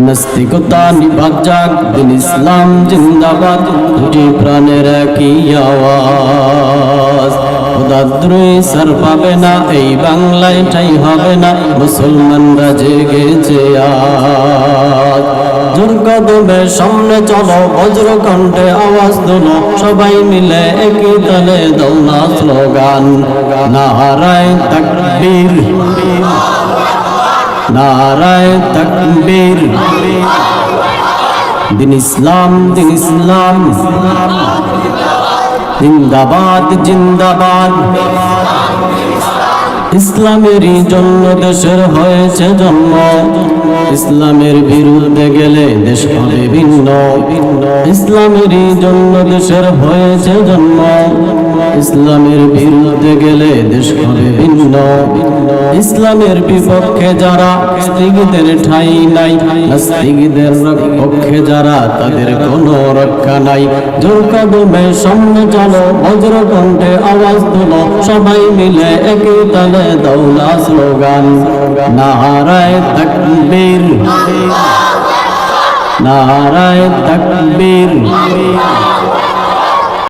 নাস্তিকতা নিভাত যাক, দিন ইসলাম জিন্দাবাদ, দুটি প্রাণের একই আওয়াজ। খোদাদ্রোহী সার পাবে না, এই বাংলায় ঠাঁই হবে না, মুসলমানরা জেগেছে আজ। জোর কদমে সামনে চলো, বজ্র কণ্ঠে আওয়াজ তোলো, সবাই মিলে একই তালে দাও না স্লোগান, নারায়ে তাকবীর, নারায়ে তাকবীর। দিন ইসলাম, দিন ইসলাম জিন্দাবাদ, জিন্দাবাদ। ইসলামেরই জন্য দেশের হয়েছে জন্ম, ইসলামের বিরুদ্ধে গেলে দেশ হবে ভিন্ন। ইসলামেরই জন্য দেশের হয়েছে জন্ম, ইসলামের বিরুদ্ধে গেলে দেশ হবে ভিন্ন। ইসলামের বিপক্ষে যারা, নাস্তিকদের ঠাঁই নাই, নাস্তিকদের পক্ষে যারা, তাদের কোনো রক্ষা নাই। জোর কদমে সামনে চলো, বজ্র কণ্ঠে আওয়াজ তোলো, সবাই মিলে একই তালে দাও না স্লোগান, নারায়ে তাকবীর, নারায়ে তাকবীর।